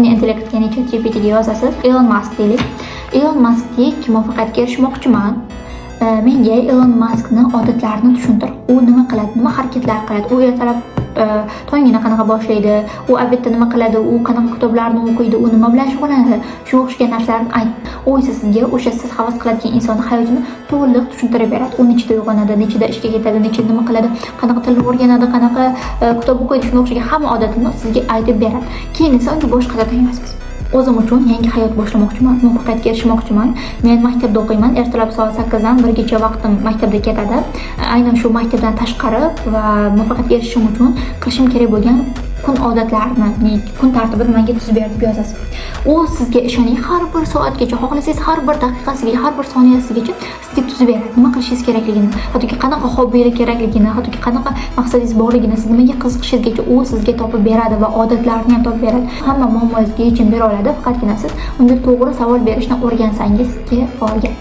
sun'iy intellekt, ya'ni ChatGPTga yozasiz. Elon Musk deylik. Elon Muskdek muvaffaqiyatga erishmoqchiman. Menga Elon Muskni odatlarini tushuntir. U nima qiladi, nima harakatlar qiladi, u ertalab tongini qanaqa boshlaydi, u obedda nima qiladi, u qanaqa kitoblarni o'qiydi, u nima bilan shug'ullanadi, shu o'xshagan narsalarni ayt. U esa sizga o'sha siz havas qiladigan insonni hayotini to'liq tushuntirib beradi. U nechida uyg'onadi, nechida ishga ketadi, nechida nima qiladi, qanaqa tilni o'rganadi, qanaqa kitob o'qiydi, shunga o'xshagan hamma odatini sizga aytib beradi. Keyin esa unga boshqacha tanlaysiz. O'zim uchun yangi hayot boshlamoqchiman, muvaffaqiyatga erishmoqchiman. Men maktabda o'qiyman. Ertalab soat 8 dan 1 gacha vaqtim maktabda ketadi. Aynan shu maktabdan tashqari va muvaffaqiyatga erishishim uchun qilishim kerak bo'lgan kun odatlarini, kun tartibini menga tuzib berib yozasiz. U sizga ishoning, har bir soatgacha, xohlasangiz har bir daqiqasiga, har bir soniyasigacha sizga tuzib beradi. Nima qilishingiz kerakligini, hattoki qanaqa hobbilar kerakligini, hattoki qanaqa maqsadingiz borligini, siz nimaga qiziqishingizgacha u sizga topib beradi va odatlarni ham topib beradi. Hamma muammongizga yechim bera oladi, faqatgina siz unga to'g'ri savol berishni o'rgansangiz kifoya.